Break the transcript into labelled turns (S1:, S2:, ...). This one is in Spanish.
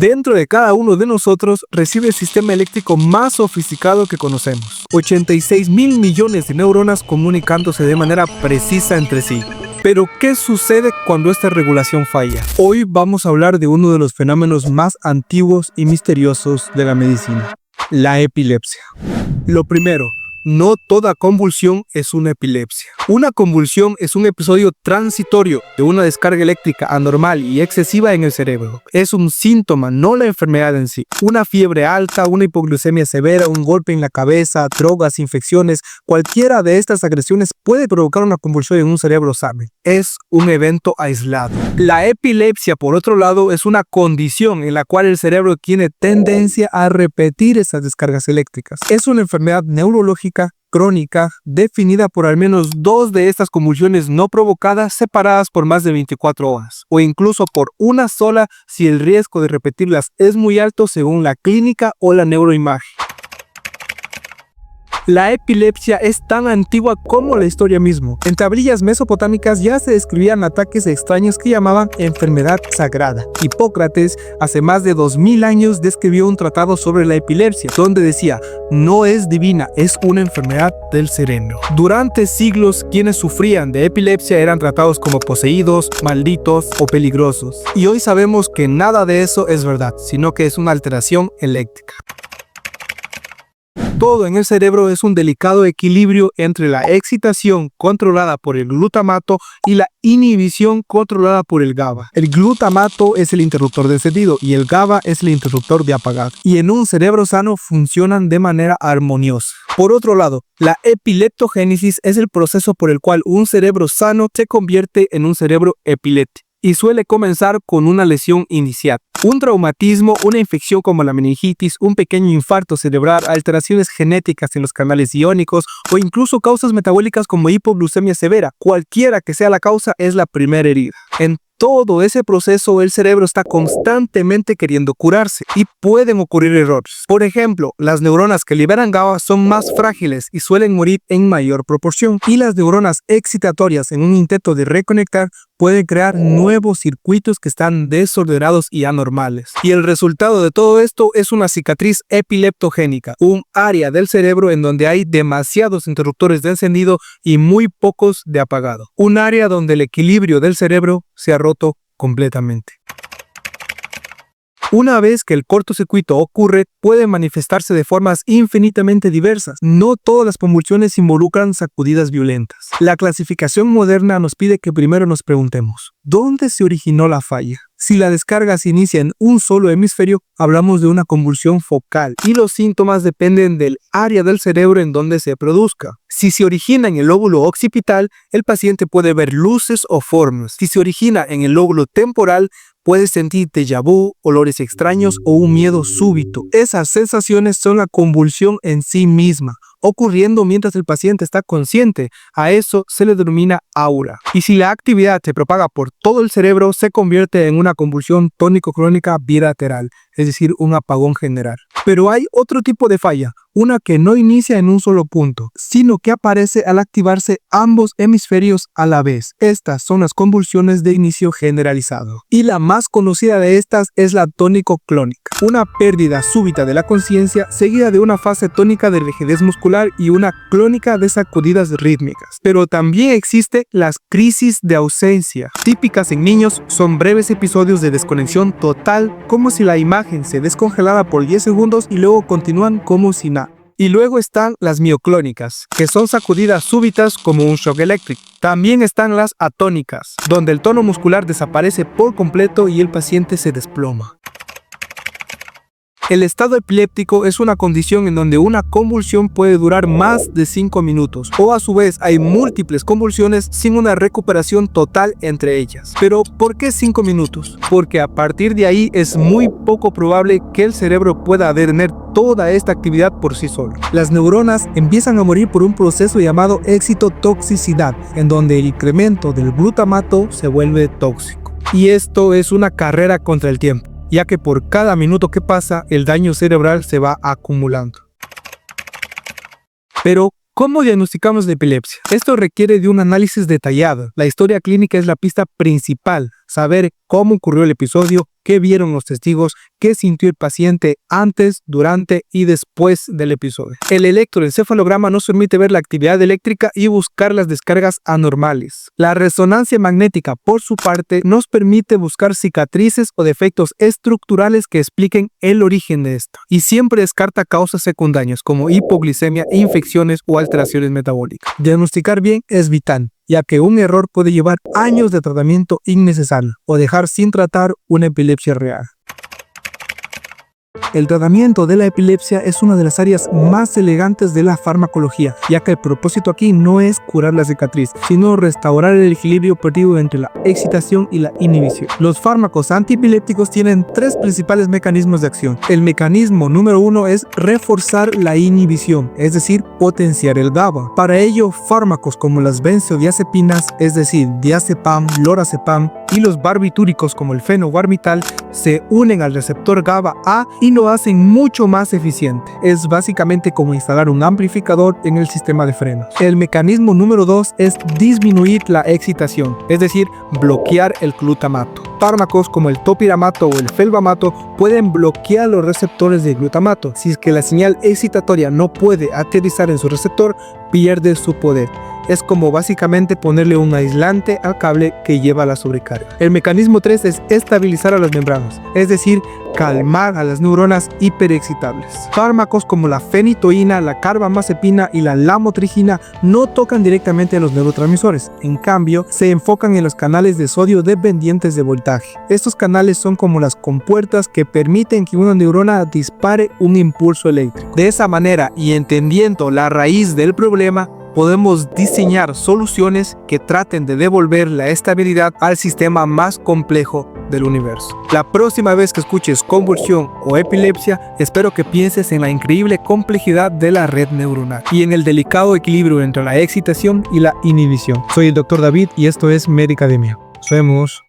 S1: Dentro de cada uno de nosotros recibe el sistema eléctrico más sofisticado que conocemos. 86.000 millones de neuronas comunicándose de manera precisa entre sí. Pero, ¿qué sucede cuando esta regulación falla? Hoy vamos a hablar de uno de los fenómenos más antiguos y misteriosos de la medicina: la epilepsia. Lo primero, no toda convulsión es una epilepsia. Una convulsión es un episodio transitorio de una descarga eléctrica anormal y excesiva en el cerebro. Es un síntoma, no la enfermedad en sí. Una fiebre alta, una hipoglucemia severa, un golpe en la cabeza, drogas, infecciones, cualquiera de estas agresiones puede provocar una convulsión en un cerebro sano. Es un evento aislado. La epilepsia, por otro lado, es una condición en la cual el cerebro tiene tendencia a repetir esas descargas eléctricas. Es una enfermedad neurológica crónica definida por al menos 2 de estas convulsiones no provocadas separadas por más de 24 horas, o incluso por una sola si el riesgo de repetirlas es muy alto según la clínica o la neuroimagen. La epilepsia es tan antigua como la historia mismo. En tablillas mesopotámicas ya se describían ataques extraños que llamaban enfermedad sagrada. Hipócrates, hace más de 2000 años, describió un tratado sobre la epilepsia, donde decía: no es divina, es una enfermedad del cerebro. Durante siglos, quienes sufrían de epilepsia eran tratados como poseídos, malditos o peligrosos. Y hoy sabemos que nada de eso es verdad, sino que es una alteración eléctrica. Todo en el cerebro es un delicado equilibrio entre la excitación controlada por el glutamato y la inhibición controlada por el GABA. El glutamato es el interruptor de encendido y el GABA es el interruptor de apagado. Y en un cerebro sano funcionan de manera armoniosa. Por otro lado, la epileptogénesis es el proceso por el cual un cerebro sano se convierte en un cerebro epiléptico. Y suele comenzar con una lesión inicial. Un traumatismo, una infección como la meningitis, un pequeño infarto cerebral, alteraciones genéticas en los canales iónicos o incluso causas metabólicas como hipoglucemia severa. Cualquiera que sea la causa es la primera herida. En todo ese proceso el cerebro está constantemente queriendo curarse y pueden ocurrir errores. Por ejemplo, las neuronas que liberan GABA son más frágiles y suelen morir en mayor proporción. Y las neuronas excitatorias en un intento de reconectar pueden crear nuevos circuitos que están desordenados y anormales. Y el resultado de todo esto es una cicatriz epileptogénica, un área del cerebro en donde hay demasiados interruptores de encendido y muy pocos de apagado. Un área donde el equilibrio del cerebro se ha roto completamente. Una vez que el cortocircuito ocurre, puede manifestarse de formas infinitamente diversas. No todas las convulsiones involucran sacudidas violentas. La clasificación moderna nos pide que primero nos preguntemos: ¿dónde se originó la falla? Si la descarga se inicia en un solo hemisferio, hablamos de una convulsión focal y los síntomas dependen del área del cerebro en donde se produzca. Si se origina en el lóbulo occipital, el paciente puede ver luces o formas. Si se origina en el lóbulo temporal, puede sentir déjà vu, olores extraños o un miedo súbito. Esas sensaciones son la convulsión en sí misma, ocurriendo mientras el paciente está consciente. A eso se le denomina aura. Y si la actividad se propaga por todo el cerebro, se convierte en una convulsión tónico-crónica bilateral, es decir, un apagón general. Pero hay otro tipo de falla, una que no inicia en un solo punto, sino que aparece al activarse ambos hemisferios a la vez. Estas son las convulsiones de inicio generalizado. Y la más conocida de estas es la tónico-clónica, una pérdida súbita de la conciencia seguida de una fase tónica de rigidez muscular y una clónica de sacudidas rítmicas. Pero también existe las crisis de ausencia. Típicas en niños, son breves episodios de desconexión total, como si la imagen se descongelara por 10 segundos y luego continúan como si nada. Y luego están las mioclónicas, que son sacudidas súbitas como un shock eléctrico. También están las atónicas, donde el tono muscular desaparece por completo y el paciente se desploma. El estado epiléptico es una condición en donde una convulsión puede durar más de 5 minutos, o a su vez hay múltiples convulsiones sin una recuperación total entre ellas. Pero ¿por qué 5 minutos? Porque a partir de ahí es muy poco probable que el cerebro pueda detener toda esta actividad por sí solo. Las neuronas empiezan a morir por un proceso llamado excitotoxicidad, en donde el incremento del glutamato se vuelve tóxico. Y esto es una carrera contra el tiempo, ya que por cada minuto que pasa, el daño cerebral se va acumulando. Pero, ¿cómo diagnosticamos la epilepsia? Esto requiere de un análisis detallado. La historia clínica es la pista principal. saber cómo ocurrió el episodio, qué vieron los testigos, qué sintió el paciente antes, durante y después del episodio. El electroencefalograma nos permite ver la actividad eléctrica y buscar las descargas anormales. La resonancia magnética, por su parte, nos permite buscar cicatrices o defectos estructurales que expliquen el origen de esta. Y siempre descarta causas secundarias como hipoglicemia, infecciones o alteraciones metabólicas. Diagnosticar bien es vital, ya que un error puede llevar años de tratamiento innecesario o dejar sin tratar una epilepsia real. El tratamiento de la epilepsia es una de las áreas más elegantes de la farmacología, ya que el propósito aquí no es curar la cicatriz, sino restaurar el equilibrio perdido entre la excitación y la inhibición. Los fármacos antiepilépticos tienen tres principales mecanismos de acción. El mecanismo número 1 es reforzar la inhibición, es decir, potenciar el GABA. Para ello, fármacos como las benzodiazepinas, es decir, diazepam, lorazepam, y los barbitúricos como el fenobarbital se unen al receptor GABA-A y lo hacen mucho más eficiente. Es básicamente como instalar un amplificador en el sistema de frenos. El mecanismo número 2 es disminuir la excitación, es decir, bloquear el glutamato. Fármacos como el topiramato o el felbamato pueden bloquear los receptores de glutamato. Si es que la señal excitatoria no puede aterrizar en su receptor, pierde su poder. Es como básicamente ponerle un aislante al cable que lleva la sobrecarga. El mecanismo 3 es estabilizar a las membranas, es decir, calmar a las neuronas hiperexcitables. Fármacos como la fenitoína, la carbamazepina y la lamotrigina no tocan directamente a los neurotransmisores. En cambio, se enfocan en los canales de sodio dependientes de voltaje. Estos canales son como las compuertas que permiten que una neurona dispare un impulso eléctrico. De esa manera, y entendiendo la raíz del problema, podemos diseñar soluciones que traten de devolver la estabilidad al sistema más complejo del universo. La próxima vez que escuches convulsión o epilepsia, espero que pienses en la increíble complejidad de la red neuronal y en el delicado equilibrio entre la excitación y la inhibición. Soy el Dr. David y esto es Medicademia. Nos vemos.